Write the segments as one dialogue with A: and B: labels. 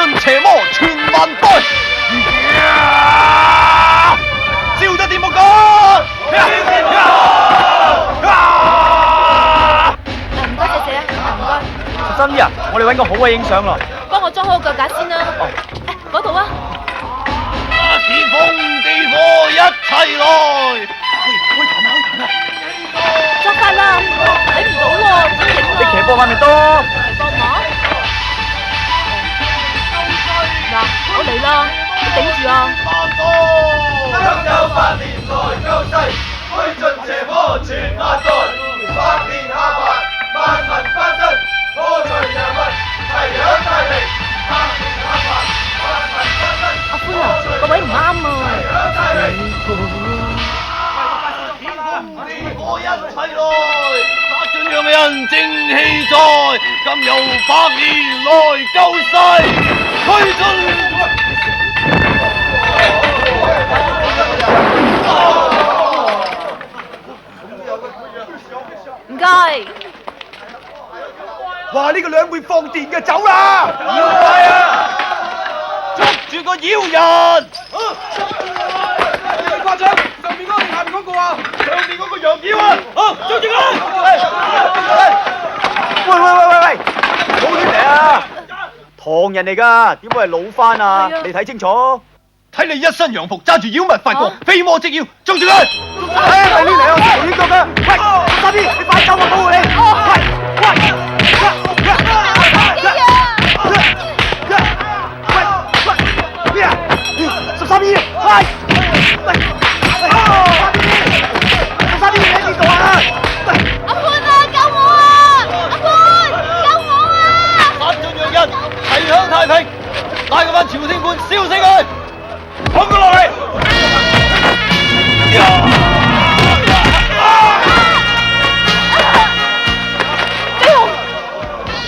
A: 盡邪魔傳萬代。燒得掂冇講。
B: 唔該姐姐啊，唔該。
A: 十三姨啊，我哋揾個好嘅影相咯。
B: 幫我裝好個腳架先啦。
A: 哦。
B: 嗰度啊。
A: 天風地火一齊來。開彈啊！
B: 執法啦，睇唔到喎，點影啊？
A: 你騎膊塊咪多。
B: 騎膊馬？嗱，我嚟啦，你頂住啊！
A: 香有百年來救世，虛盡邪魔傳萬代，百年下凡萬民翻身，破除邪物齊響大地，百年下凡萬民翻身。
B: 阿歡啊，個位唔啱啊！
A: 我一齊來，殺盡洋人正氣在，今有百年來救世，虛盡。
B: 唔該。
A: 哇！呢個兩會放電嘅走啦！要快啊！捉住個妖人！誇張，上面嗰個定下面嗰個啊？上面嗰個羊妖啊！好，捉住佢！喂，好亂嚟啊！唐人嚟㗎，點會係老番啊？你睇清楚。睇你一身洋服，揸住妖物發國，飛魔直妖，捉住佢！哎，咪亂嚟啊！亂腳㗎！喂，三姨，你快走，我保護你！十三姨，快！十三姨，你喺邊度啊？
B: 阿歡啊，救我啊！阿歡，救我啊！
A: 殺盡洋人，齊享太平，帶佢返朝天觀燒死佢！捧佢落嚟！
B: 飛鴻，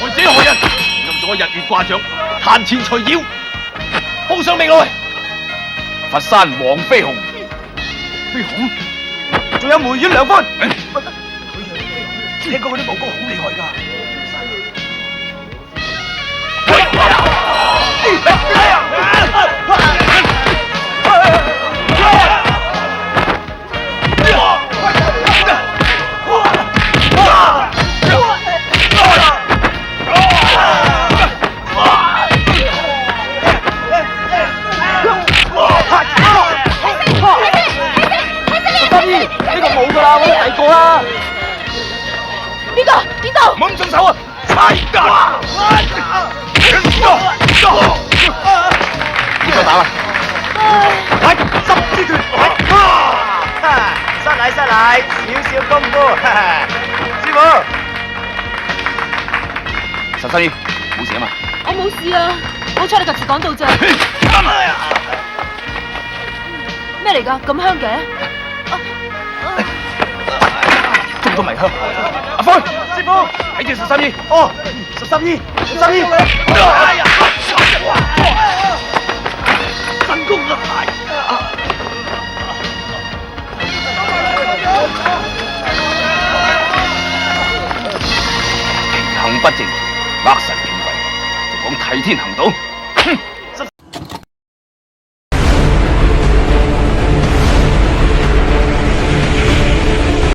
A: 我自己害人，暗咗日月卦象，壇前除妖，報上命來。佛山黃飛鴻，飛鴻，仲有梅縣梁歡。聽講嗰啲武功好厲害㗎。呢個冇㗎啦，我第二個啦。
B: 邊度？
A: 唔好咁順手啊！踩㗎！唔再打啦！係十之拳，失禮，少少功夫，師傅。十三姨，冇事啊嘛？
B: 我冇事啊，好彩你及時趕到咋。咩嚟㗎？咁香嘅？
A: 中咗迷香。阿輝，師傅，睇住十三姨。哦，十三姨。神功啊！平衡不正，扼實權貴，就講替天行道。